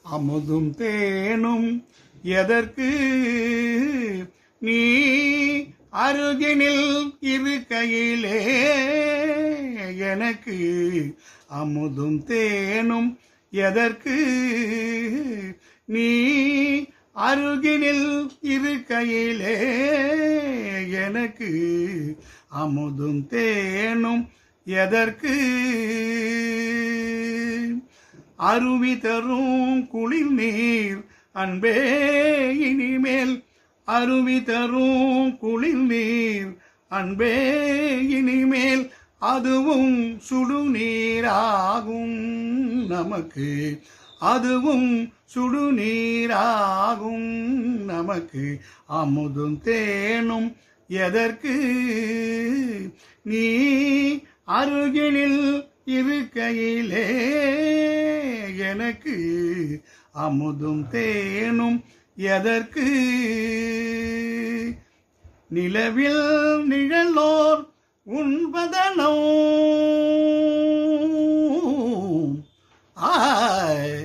அமுதும் தேனும் எதற்கு நீ அருகினில் இருக்கையிலே எனக்கு அமுதும் தேனும் எதற்கு நீ அருகினில் இருக்கையிலே எனக்கு அமுதும் தேனும் எதற்கு அருவி தரும் குளிர் நீர் அன்பே இனிமேல் அருவி தரும் குளிர் நீர் அன்பே இனிமேல் அதுவும் சுடுநீராகும் நமக்கு அதுவும் சுடுநீராகும் நமக்கு அமுதும் தேனும் எதற்கு நீ அருகினில் இருக்கையிலே எனக்கு அமுதும் தேனும் எதற்கு நிலவில் நிழலோர் உண்பதனோ ஆய்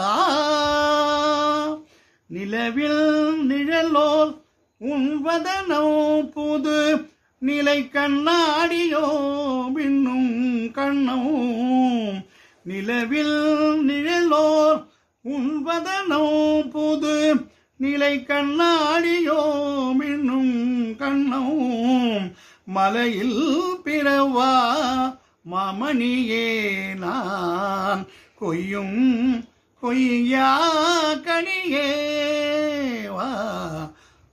ஆய் நிலவில் நிழலோர் உண்பதனோ புது நிலை கண்ணாடியோ பின்னும் கண்ணோ நிலவில் நிழலோர் உண்பதனோ புது நிலை கண்ணாடியோ மின்னும் கண்ணோ மலையில் பிறவா மாமணியே நான் கொய்யும் கொய்யா கனியே வா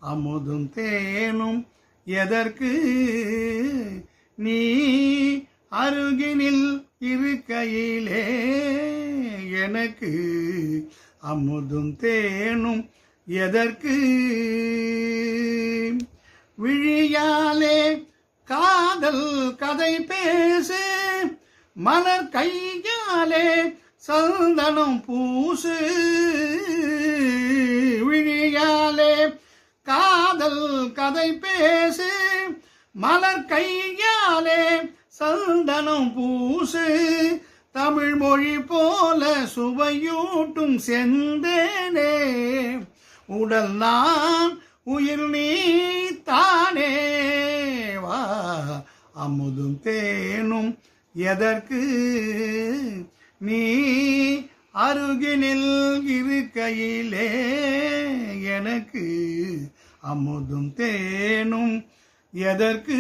அமுதும் தேனும் எதற்கு நீ அருகினில் இருக்கையிலே எனக்கு அமுதும் தேனும் எதற்கு விழியாலே காதல் கதை பேசு மலர் கையாலே சந்தனம் பூசு விழியாலே காதல் கதை பேசு மலர் கையாலே சந்தனம் பூசு தமிழ் மொழி போல சுவையூட்டும் செந்தேனே உடல் நான் உயிர் நீ தானே வா அமுதும் தேனும் எதற்கு நீ அருகினில் இருக்கையிலே எனக்கு அமுதும் தேனும் எதற்கு